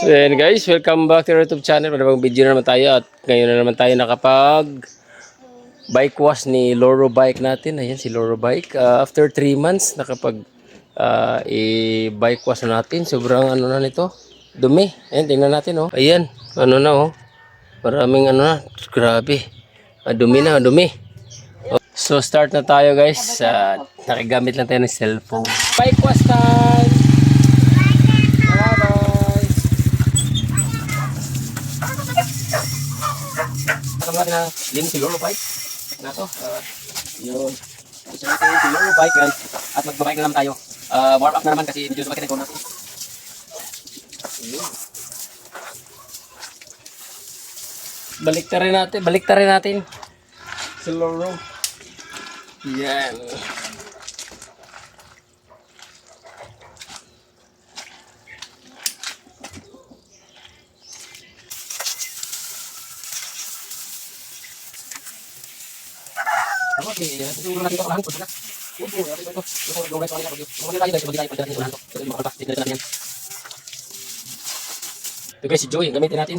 So ayan guys, welcome back to our YouTube channel. Panibang video na naman tayo at ngayon na naman tayo nakapag bike wash ni Loro Bike natin. Ayan si Loro Bike. After 3 months nakapag i-bike wash na natin. Sobrang ano na nito, dumi. Ayan, tingnan natin oh. Ayan, ano na oh. Maraming ano na, grabe. Dumi na, dumi. So start na tayo guys. Nakigamit lang tayo ng cellphone. Bike wash time! Natin na din si Loro Bike na to. Yun. Gusto natin si Loro Bike yan. At magbabike na naman tayo. Warm up na naman kasi medyo sumakit na natin. Balik rin natin. Si Loro. Yan. Okay, siguro natin ito kalahan ko sila. Opo, natin ito. Ito go guys, tayo guys, pagdating ko lang to. Ito yung makalpas, tingnan natin yan. Ito guys, si Joy, gamitin natin.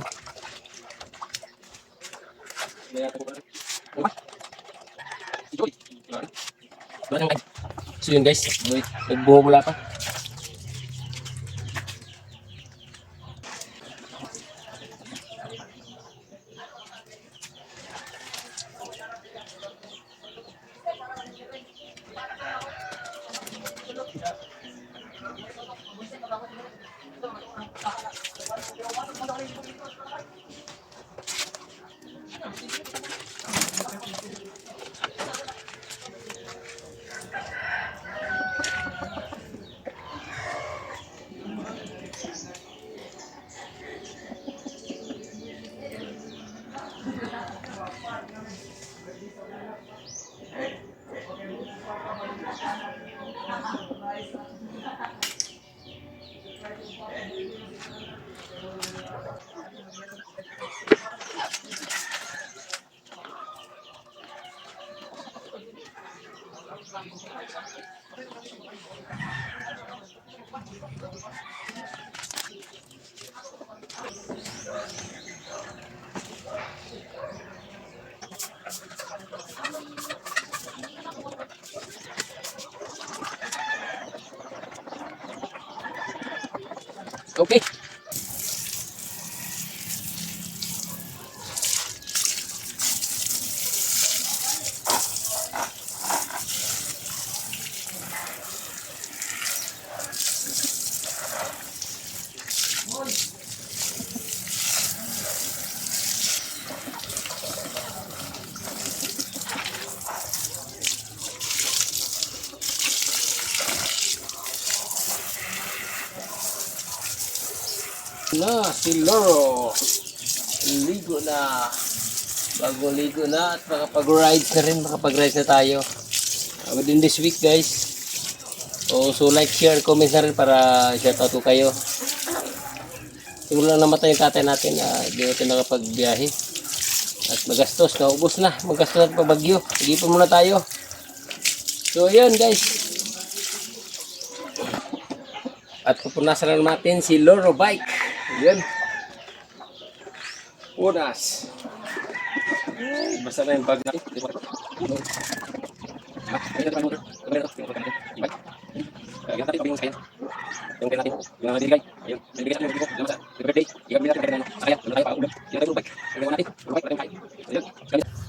Si Joy. So yun guys, nagbumula pa. Okay. Na si Loro, ligo na, bago ligo na at makapag-rides na rin, makapag-rides na tayo within this week guys. So like, share, comment na rin para shout out ko kayo. Siguro lang namatay yung tatay natin, hindi natin nakapagbiyahe at magastos, naubos na, magastos natin pa bagyo, igipon muna tayo. So yun guys, at pupunasan na natin si Loro Bike. Yan. Unas. Basta na yung bag natin.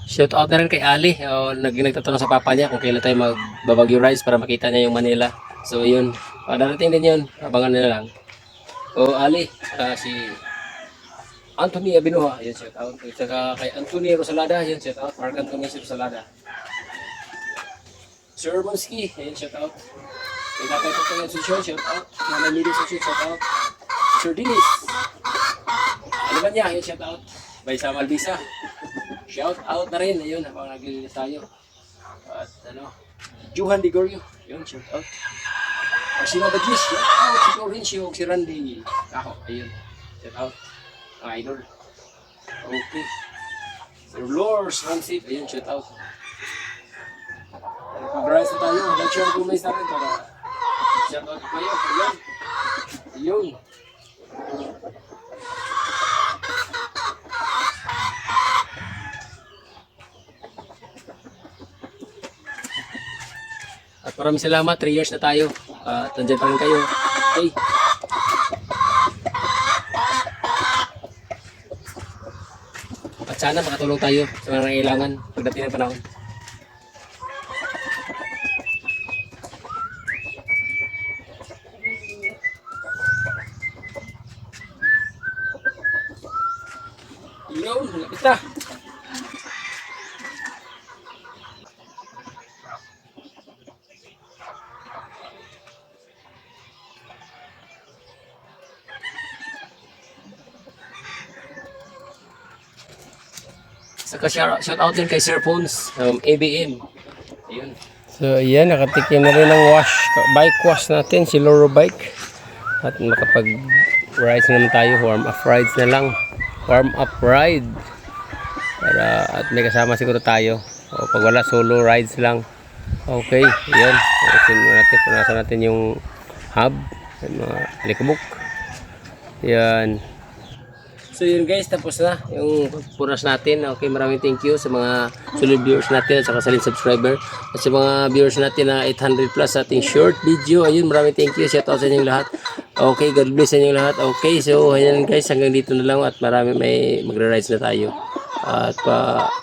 Shout out na rin kay Ali. Nagtatanong sa papa niya kung kailan tayo magbabagyo rides para makita niya yung Manila. So yun, darating din yun. Abangan nila lang. Ali, si Anthony Abinoha, yan shout out. Saka kay Anthony Rosalada, yan shout out. Mark Anthony Rosalada. Sir Monski, yan shout out. Kay Tatay Pagkayan Susyo, shout out. Nanay Mili Susyo, shout out. Sir Dinis. Ano ba niya, yan shout out. By Sam Albisa. Shout out na rin, ayun, habang naglilinis tayo. At Juhan Digorio, yun, shout out. Sino ba Gis? Shout out si Florencio, si Randy. Ako, ayun. Shout out. Ang idol. Okay. Sir Lors, Ramsey, ayun, shout out. Pag-rise na tayo. Like, share, comment na rin para shout out kayo. Ayun. Ayun. maraming salamat. 3 years na tayo. At nandiyan pa rin kayo. Okay. At sana makatulong tayo sa mga nangailangan pagdating ng panahon. Yun, lapit na. Saka shout out din kay Sir Phones, ABM. Ayun. So ayan, nakatikim na rin ng bike wash natin, si Loro Bike. At makapag-rides naman tayo, warm up rides na lang. Warm up ride. At may kasama siguro tayo. O pag wala, solo rides lang. Okay, ayan. Punasan natin yung hub, yung mga alikabok. Ayan. So yun guys, tapos na yung punas natin. Okay, maraming thank you sa mga solid viewers natin at saka sa subscriber. At sa mga viewers natin na 800 plus sa ating short video. Ayun, maraming thank you. Shout out sa inyong lahat. Okay, God bless sa inyong lahat. Okay, so ayan guys, hanggang dito na lang at may magra-rides na tayo. At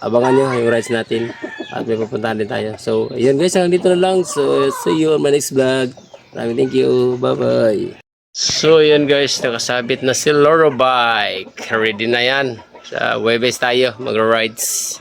abangan nyo yung rides natin at may pupuntahan din tayo. So ayun guys, hanggang dito na lang. So see you on my next vlog. Maraming thank you. Bye-bye. So yun guys, nakasabit na si Loro Bike. Ready na yan. Sa Webes tayo, mag-rides.